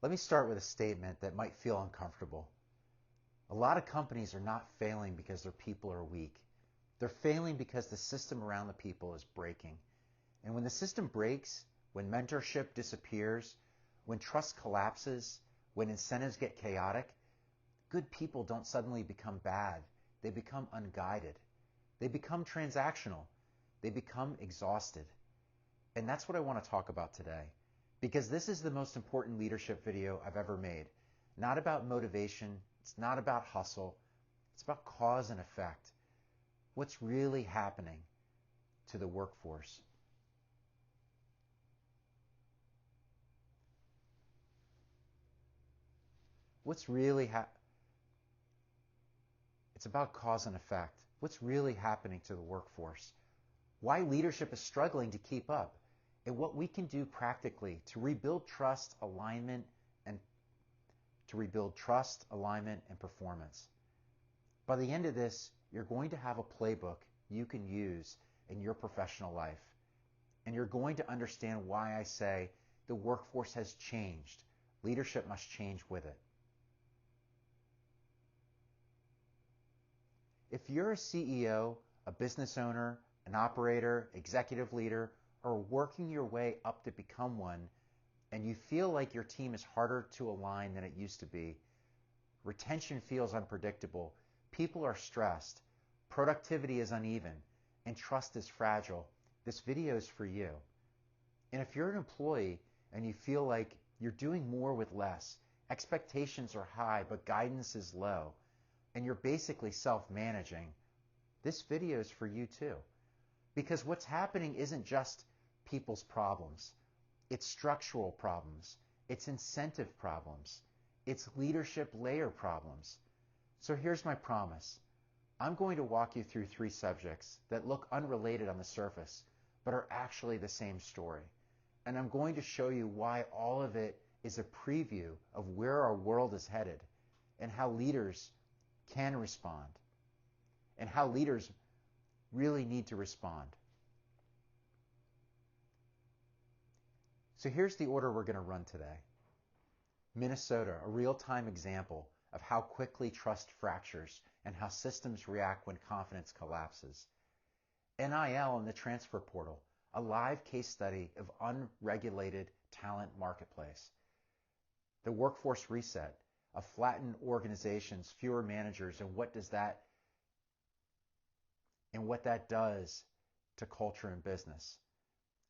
Let me start with a statement that might feel uncomfortable. A lot of companies are not failing because their people are weak. They're failing because the system around the people is breaking. And when the system breaks, when mentorship disappears, when trust collapses, when incentives get chaotic, good people don't suddenly become bad. They become unguided. They become transactional. They become exhausted. And that's what I want to talk about today, because this is the most important leadership video I've ever made. Not about motivation. It's not about hustle. It's about cause and effect. What's really happening to the workforce? What's really It's about cause and effect. What's really happening to the workforce? Why leadership is struggling to keep up, and what we can do practically to rebuild trust, alignment, and performance. By the end of this, you're going to have a playbook you can use in your professional life. And you're going to understand why I say the workforce has changed. Leadership must change with it. If you're a CEO, a business owner, an operator, executive leader, or working your way up to become one, and you feel like your team is harder to align than it used to be, retention feels unpredictable, people are stressed, productivity is uneven, and trust is fragile, this video is for you. And if you're an employee and you feel like you're doing more with less, expectations are high but guidance is low, and you're basically self-managing, this video is for you too. Because what's happening isn't just people's problems. It's structural problems. It's incentive problems. It's leadership layer problems. So here's my promise. I'm going to walk you through 3 subjects that look unrelated on the surface, but are actually the same story. And I'm going to show you why all of it is a preview of where our world is headed and how leaders can respond and how leaders really need to respond. So here's the order we're going to run today. Minnesota, a real-time example of how quickly trust fractures and how systems react when confidence collapses. NIL and the transfer portal, a live case study of unregulated talent marketplace. The workforce reset, a flattened organizations, fewer managers, and what that does to culture and business.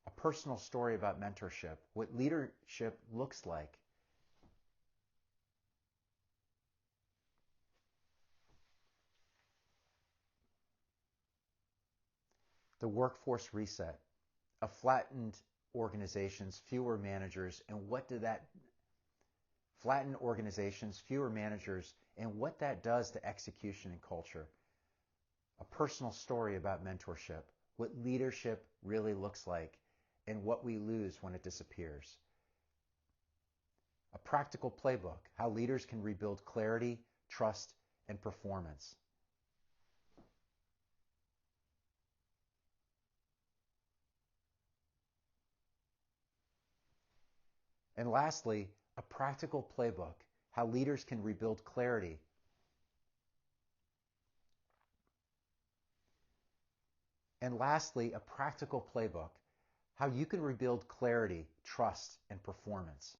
A personal story about mentorship, what leadership looks like. The workforce reset, a flattened organizations, fewer managers, and what that does to execution and culture. A personal story about mentorship, what leadership really looks like, and what we lose when it disappears. A practical playbook, how leaders can rebuild clarity, trust, and performance. And lastly, a practical playbook, how leaders can rebuild clarity. And lastly, a practical playbook, how you can rebuild clarity, trust, and performance.